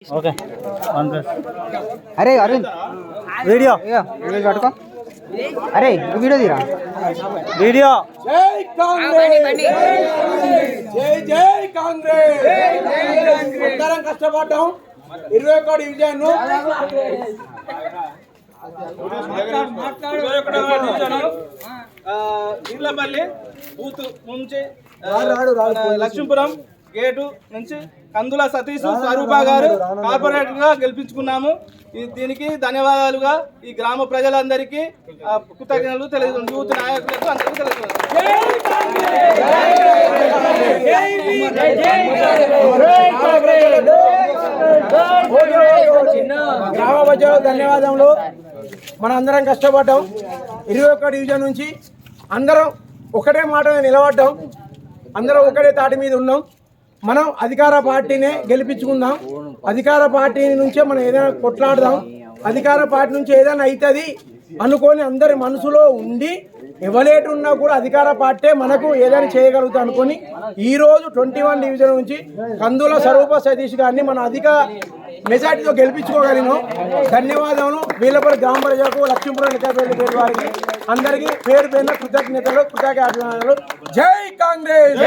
Okay అరే Arvind video video పట్టుకో. అరే వీడియో తీరా. వీడియో జై కాంగ్రెస్ జై జై కాంగ్రెస్ అందరం కష్టపడ్డాం 21 డివిజన్ నీళ్ళపల్లి బూత్ నుంచి లక్ష్మీపురం గేటు నుంచి కందుల సతీష్ స్వరూప గారు కార్పొరేటర్ గా గెలిపించుకున్నాము. దీనికి ధన్యవాదాలుగా ఈ గ్రామ ప్రజలందరికీ కృతజ్ఞతలు తెలియజేస్తున్నాను. యూత్ నాయకులకు అందరికీ గ్రామ ప్రజలకు ధన్యవాదములు. మన అందరం కష్టపడ్డాం 21 డివిజన్ నుంచి అందరం ఒకటే మాట నిలబడ్డాం. అందరం ఒకటే తాటి మీద ఉన్నాం. మనం అధికార పార్టీనే గెలిపించుకుందాం. అధికార పార్టీ నుంచే మనం ఏదైనా కొట్లాడదాం. అధికార పార్టీ నుంచి ఏదైనా అవుతుంది అనుకొని అందరి మనసులో ఉండి ఎవరేటు ఉన్నా కూడా అధికార పార్టీ మనకు ఏదైనా చేయగలుగుతా అనుకొని ఈరోజు 21 డివిజన్ నుంచి కందుల స్వరూప సతీష్ గారిని మన అధిక మెజార్టీతో గెలిపించుకోగలిగినాం. ధన్యవాదాలు. వీళ్ళపల్లి గ్రామ ప్రజలకు లక్ష్మీపురం ఎన్నికల వారికి అందరికీ పేరు పేరున కృతజ్ఞతలు కృతజ్ఞతలు. జై కాంగ్రెస్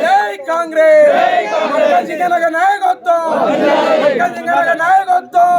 జై కాంగ్రెస్ నాయకత్వం నాయకత్వం.